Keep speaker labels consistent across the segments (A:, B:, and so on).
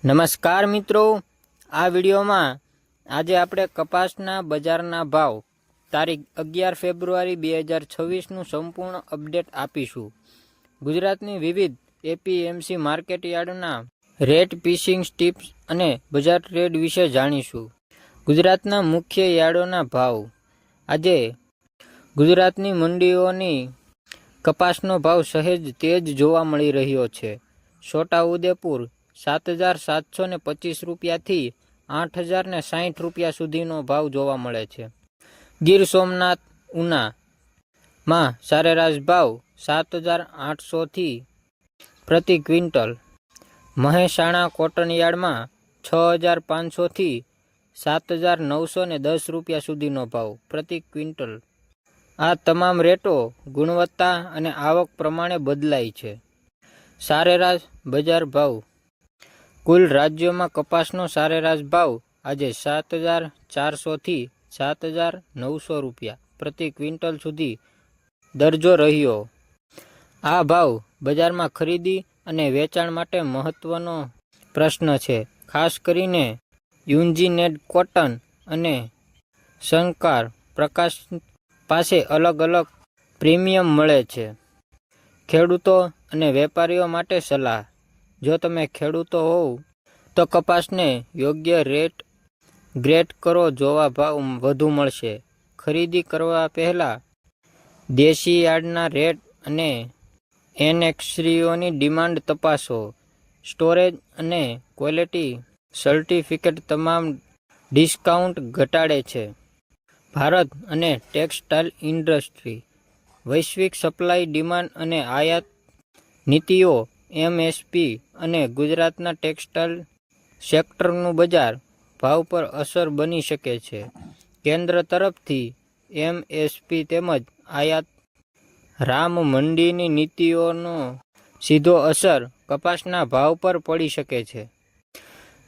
A: નમસ્કાર મિત્રો, આ વિડીયોમાં આજે આપણે કપાસના બજારના ભાવ તારીખ 11 ફેબ્રુઆરી 2026નું સંપૂર્ણ અપડેટ આપીશું. ગુજરાતની વિવિધ એપીએમસી માર્કેટ યાર્ડના રેટ, ફિશિંગ ટિપ્સ અને બજાર ટ્રેડ વિશે જાણીશું. ગુજરાતના મુખ્ય યાર્ડોના ભાવ. આજે ગુજરાતની મંડીઓની કપાસનો ભાવ સહેજ તેજ જોવા મળી રહ્યો છે. છોટાઉદેપુર 7,725 રૂપિયાથી 8,060 રૂપિયા સુધીનો ભાવ જોવા મળે છે. ગીર સોમનાથ, ઉનામાં સરેરાશ ભાવ 7,800થી પ્રતિ ક્વિન્ટલ. મહેસાણા કોટન યાર્ડમાં 6,500થી 7,910 રૂપિયા સુધીનો ભાવ પ્રતિ ક્વિન્ટલ. આ તમામ રેટો ગુણવત્તા અને આવક પ્રમાણે બદલાય છે. સરેરાશ બજાર ભાવ. કુલ રાજ્યોમાં કપાસનો સરેરાશ ભાવ આજે 7,400થી 7,900 રૂપિયા પ્રતિ ક્વિન્ટલ સુધી દરજો રહ્યો. આ ભાવ બજારમાં ખરીદી અને વેચાણ માટે મહત્વનો પ્રશ્ન છે. ખાસ કરીને યુજીનેડ કોટન અને શંકર પ્રકાશ પાસે અલગ અલગ પ્રીમિયમ મળે છે. ખેડૂતો અને વેપારીઓ માટે સલાહ. જો તમે ખેડૂતો હોવ તો કપાસને યોગ્ય રેટ ગ્રેડ કરો. જોવા ભાવ વધુ મળશે. ખરીદી કરવા પહેલાં દેશી યાર્ડના રેટ અને એનએક્સરીઓની ડિમાન્ડ તપાસો. સ્ટોરેજ અને ક્વોલિટી સર્ટિફિકેટ તમામ ડિસ્કાઉન્ટ ઘટાડે છે. ભારત અને ટેક્સટાઇલ ઇન્ડસ્ટ્રી. વૈશ્વિક સપ્લાય, ડિમાન્ડ અને આયાત નીતિઓ એમએસપી અને ગુજરાતના ટેક્સટાઇલ સેક્ટરનું બજાર ભાવ પર અસર બની શકે છે. કેન્દ્ર તરફથી એમએસપી તેમજ આયાત રામ મંડીની નીતિઓનો સીધો અસર કપાસના ભાવ પર પડી શકે છે.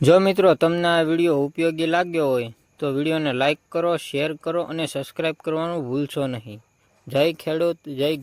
A: જો મિત્રો તમને આ વિડીયો ઉપયોગી લાગ્યો હોય તો વિડીયોને લાઇક કરો, શેર કરો અને સબસ્ક્રાઇબ કરવાનું ભૂલશો નહીં. જય ખેડૂત, જય ગુજરાત.